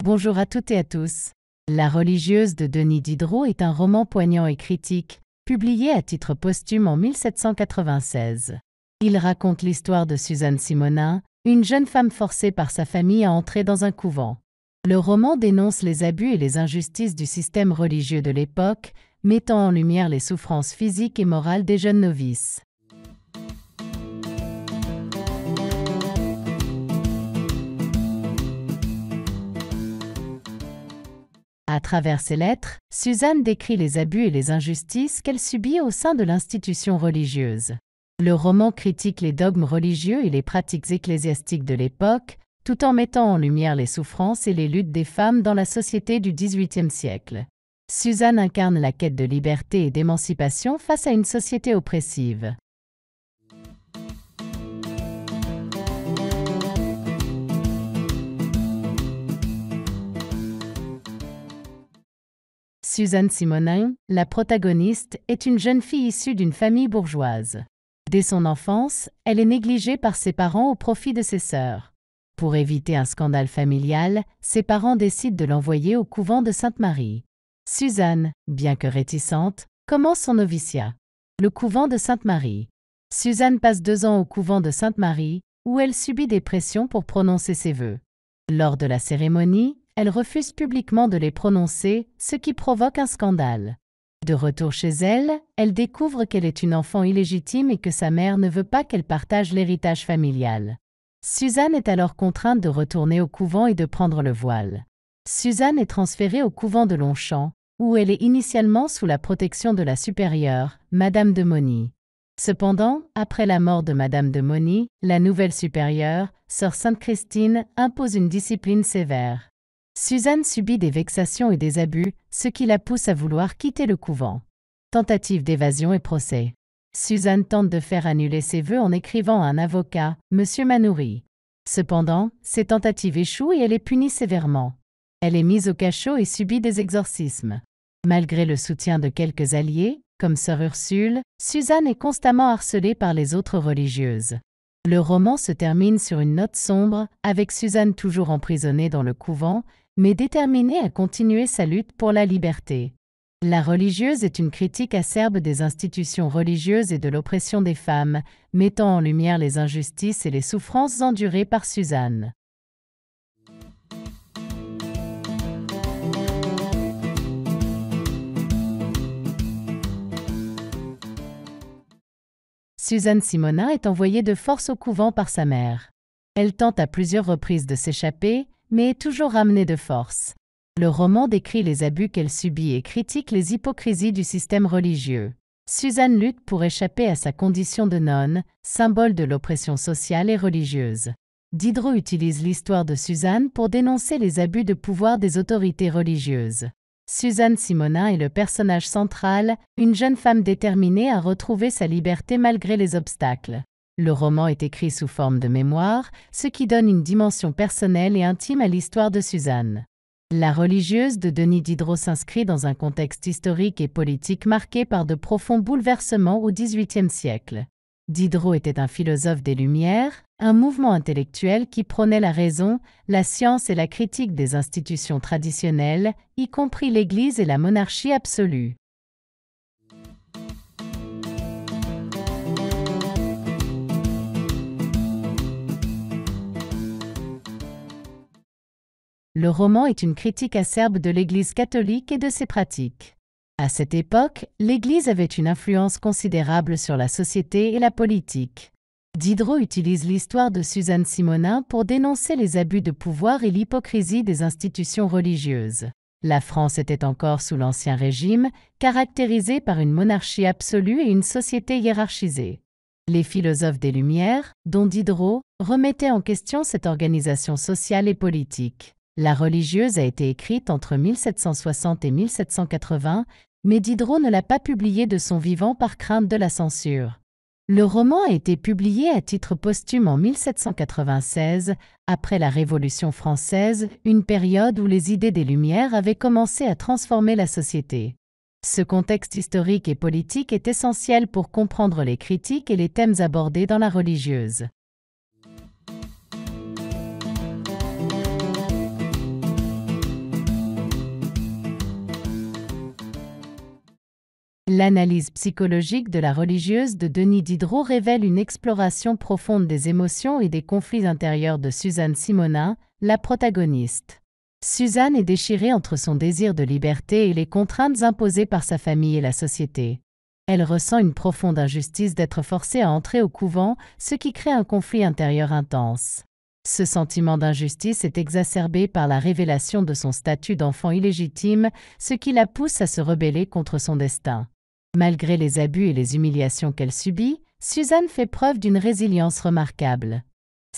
Bonjour à toutes et à tous. La religieuse de Denis Diderot est un roman poignant et critique, publié à titre posthume en 1796. Il raconte l'histoire de Suzanne Simonin, une jeune femme forcée par sa famille à entrer dans un couvent. Le roman dénonce les abus et les injustices du système religieux de l'époque, mettant en lumière les souffrances physiques et morales des jeunes novices. À travers ses lettres, Suzanne décrit les abus et les injustices qu'elle subit au sein de l'institution religieuse. Le roman critique les dogmes religieux et les pratiques ecclésiastiques de l'époque, tout en mettant en lumière les souffrances et les luttes des femmes dans la société du XVIIIe siècle. Suzanne incarne la quête de liberté et d'émancipation face à une société oppressive. Suzanne Simonin, la protagoniste, est une jeune fille issue d'une famille bourgeoise. Dès son enfance, elle est négligée par ses parents au profit de ses sœurs. Pour éviter un scandale familial, ses parents décident de l'envoyer au couvent de Sainte-Marie. Suzanne, bien que réticente, commence son noviciat. Le couvent de Sainte-Marie. Suzanne passe 2 ans au couvent de Sainte-Marie, où elle subit des pressions pour prononcer ses vœux. Lors de la cérémonie, elle refuse publiquement de les prononcer, ce qui provoque un scandale. De retour chez elle, elle découvre qu'elle est une enfant illégitime et que sa mère ne veut pas qu'elle partage l'héritage familial. Suzanne est alors contrainte de retourner au couvent et de prendre le voile. Suzanne est transférée au couvent de Longchamp, où elle est initialement sous la protection de la supérieure, Madame de Mauny. Cependant, après la mort de Madame de Mauny, la nouvelle supérieure, Sœur Sainte-Christine, impose une discipline sévère. Suzanne subit des vexations et des abus, ce qui la pousse à vouloir quitter le couvent. Tentative d'évasion et procès. Suzanne tente de faire annuler ses vœux en écrivant à un avocat, M. Manoury. Cependant, ses tentatives échouent et elle est punie sévèrement. Elle est mise au cachot et subit des exorcismes. Malgré le soutien de quelques alliés, comme Sœur Ursule, Suzanne est constamment harcelée par les autres religieuses. Le roman se termine sur une note sombre, avec Suzanne toujours emprisonnée dans le couvent, mais déterminée à continuer sa lutte pour la liberté. La religieuse est une critique acerbe des institutions religieuses et de l'oppression des femmes, mettant en lumière les injustices et les souffrances endurées par Suzanne. Suzanne Simonin est envoyée de force au couvent par sa mère. Elle tente à plusieurs reprises de s'échapper, mais est toujours ramenée de force. Le roman décrit les abus qu'elle subit et critique les hypocrisies du système religieux. Suzanne lutte pour échapper à sa condition de nonne, symbole de l'oppression sociale et religieuse. Diderot utilise l'histoire de Suzanne pour dénoncer les abus de pouvoir des autorités religieuses. Suzanne Simonin est le personnage central, une jeune femme déterminée à retrouver sa liberté malgré les obstacles. Le roman est écrit sous forme de mémoire, ce qui donne une dimension personnelle et intime à l'histoire de Suzanne. La religieuse de Denis Diderot s'inscrit dans un contexte historique et politique marqué par de profonds bouleversements au XVIIIe siècle. Diderot était un philosophe des Lumières, un mouvement intellectuel qui prônait la raison, la science et la critique des institutions traditionnelles, y compris l'Église et la monarchie absolue. Le roman est une critique acerbe de l'Église catholique et de ses pratiques. À cette époque, l'Église avait une influence considérable sur la société et la politique. Diderot utilise l'histoire de Suzanne Simonin pour dénoncer les abus de pouvoir et l'hypocrisie des institutions religieuses. La France était encore sous l'Ancien Régime, caractérisée par une monarchie absolue et une société hiérarchisée. Les philosophes des Lumières, dont Diderot, remettaient en question cette organisation sociale et politique. La religieuse a été écrite entre 1760 et 1780, mais Diderot ne l'a pas publiée de son vivant par crainte de la censure. Le roman a été publié à titre posthume en 1796, après la Révolution française, une période où les idées des Lumières avaient commencé à transformer la société. Ce contexte historique et politique est essentiel pour comprendre les critiques et les thèmes abordés dans la religieuse. L'analyse psychologique de la religieuse de Denis Diderot révèle une exploration profonde des émotions et des conflits intérieurs de Suzanne Simonin, la protagoniste. Suzanne est déchirée entre son désir de liberté et les contraintes imposées par sa famille et la société. Elle ressent une profonde injustice d'être forcée à entrer au couvent, ce qui crée un conflit intérieur intense. Ce sentiment d'injustice est exacerbé par la révélation de son statut d'enfant illégitime, ce qui la pousse à se rebeller contre son destin. Malgré les abus et les humiliations qu'elle subit, Suzanne fait preuve d'une résilience remarquable.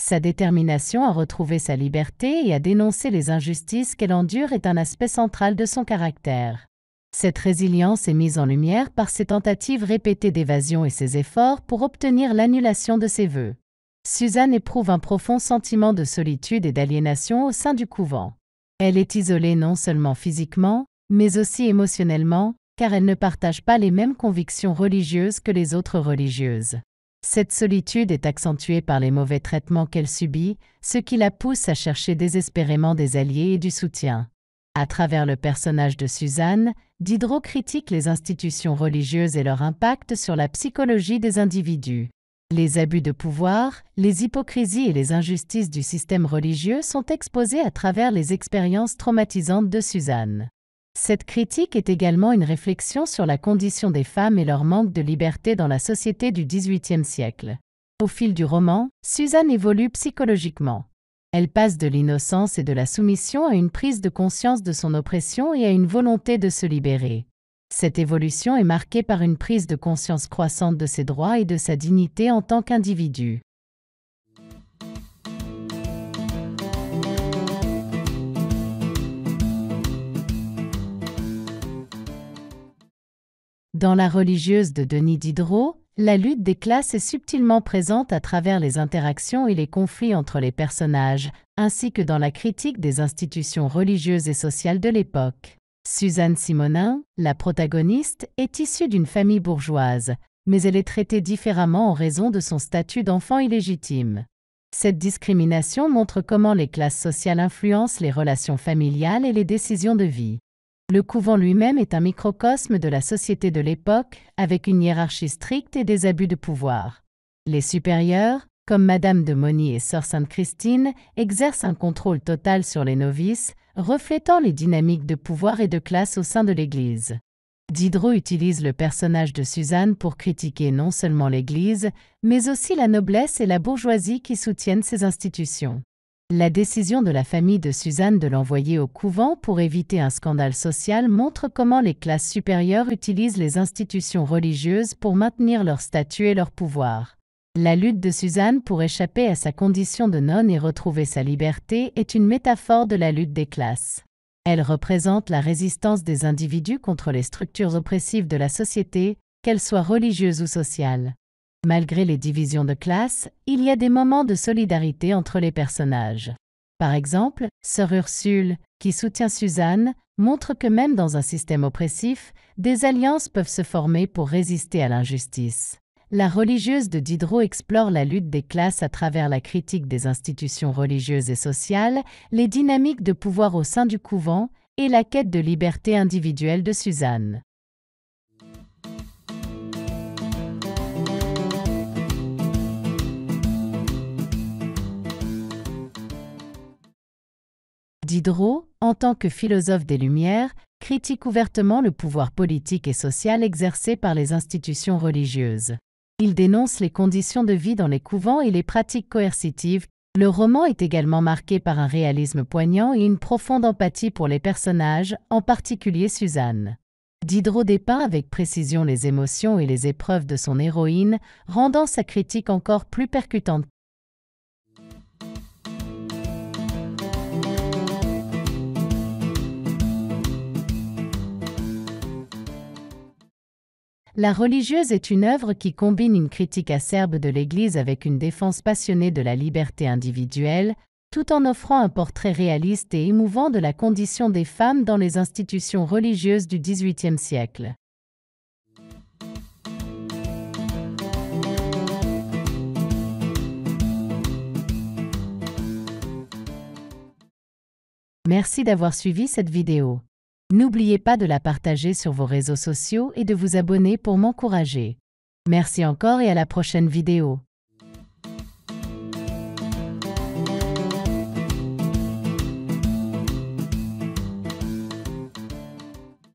Sa détermination à retrouver sa liberté et à dénoncer les injustices qu'elle endure est un aspect central de son caractère. Cette résilience est mise en lumière par ses tentatives répétées d'évasion et ses efforts pour obtenir l'annulation de ses vœux. Suzanne éprouve un profond sentiment de solitude et d'aliénation au sein du couvent. Elle est isolée non seulement physiquement, mais aussi émotionnellement, car elle ne partage pas les mêmes convictions religieuses que les autres religieuses. Cette solitude est accentuée par les mauvais traitements qu'elle subit, ce qui la pousse à chercher désespérément des alliés et du soutien. À travers le personnage de Suzanne, Diderot critique les institutions religieuses et leur impact sur la psychologie des individus. Les abus de pouvoir, les hypocrisies et les injustices du système religieux sont exposés à travers les expériences traumatisantes de Suzanne. Cette critique est également une réflexion sur la condition des femmes et leur manque de liberté dans la société du XVIIIe siècle. Au fil du roman, Suzanne évolue psychologiquement. Elle passe de l'innocence et de la soumission à une prise de conscience de son oppression et à une volonté de se libérer. Cette évolution est marquée par une prise de conscience croissante de ses droits et de sa dignité en tant qu'individu. Dans La religieuse de Denis Diderot, la lutte des classes est subtilement présente à travers les interactions et les conflits entre les personnages, ainsi que dans la critique des institutions religieuses et sociales de l'époque. Suzanne Simonin, la protagoniste, est issue d'une famille bourgeoise, mais elle est traitée différemment en raison de son statut d'enfant illégitime. Cette discrimination montre comment les classes sociales influencent les relations familiales et les décisions de vie. Le couvent lui-même est un microcosme de la société de l'époque, avec une hiérarchie stricte et des abus de pouvoir. Les supérieurs, comme Madame de Mauny et Sœur Sainte-Christine, exercent un contrôle total sur les novices, reflétant les dynamiques de pouvoir et de classe au sein de l'Église. Diderot utilise le personnage de Suzanne pour critiquer non seulement l'Église, mais aussi la noblesse et la bourgeoisie qui soutiennent ces institutions. La décision de la famille de Suzanne de l'envoyer au couvent pour éviter un scandale social montre comment les classes supérieures utilisent les institutions religieuses pour maintenir leur statut et leur pouvoir. La lutte de Suzanne pour échapper à sa condition de nonne et retrouver sa liberté est une métaphore de la lutte des classes. Elle représente la résistance des individus contre les structures oppressives de la société, qu'elles soient religieuses ou sociales. Malgré les divisions de classe, il y a des moments de solidarité entre les personnages. Par exemple, Sœur Ursule, qui soutient Suzanne, montre que même dans un système oppressif, des alliances peuvent se former pour résister à l'injustice. La religieuse de Diderot explore la lutte des classes à travers la critique des institutions religieuses et sociales, les dynamiques de pouvoir au sein du couvent et la quête de liberté individuelle de Suzanne. Diderot, en tant que philosophe des Lumières, critique ouvertement le pouvoir politique et social exercé par les institutions religieuses. Il dénonce les conditions de vie dans les couvents et les pratiques coercitives. Le roman est également marqué par un réalisme poignant et une profonde empathie pour les personnages, en particulier Suzanne. Diderot dépeint avec précision les émotions et les épreuves de son héroïne, rendant sa critique encore plus percutante. La religieuse est une œuvre qui combine une critique acerbe de l'Église avec une défense passionnée de la liberté individuelle, tout en offrant un portrait réaliste et émouvant de la condition des femmes dans les institutions religieuses du XVIIIe siècle. Merci d'avoir suivi cette vidéo. N'oubliez pas de la partager sur vos réseaux sociaux et de vous abonner pour m'encourager. Merci encore et à la prochaine vidéo.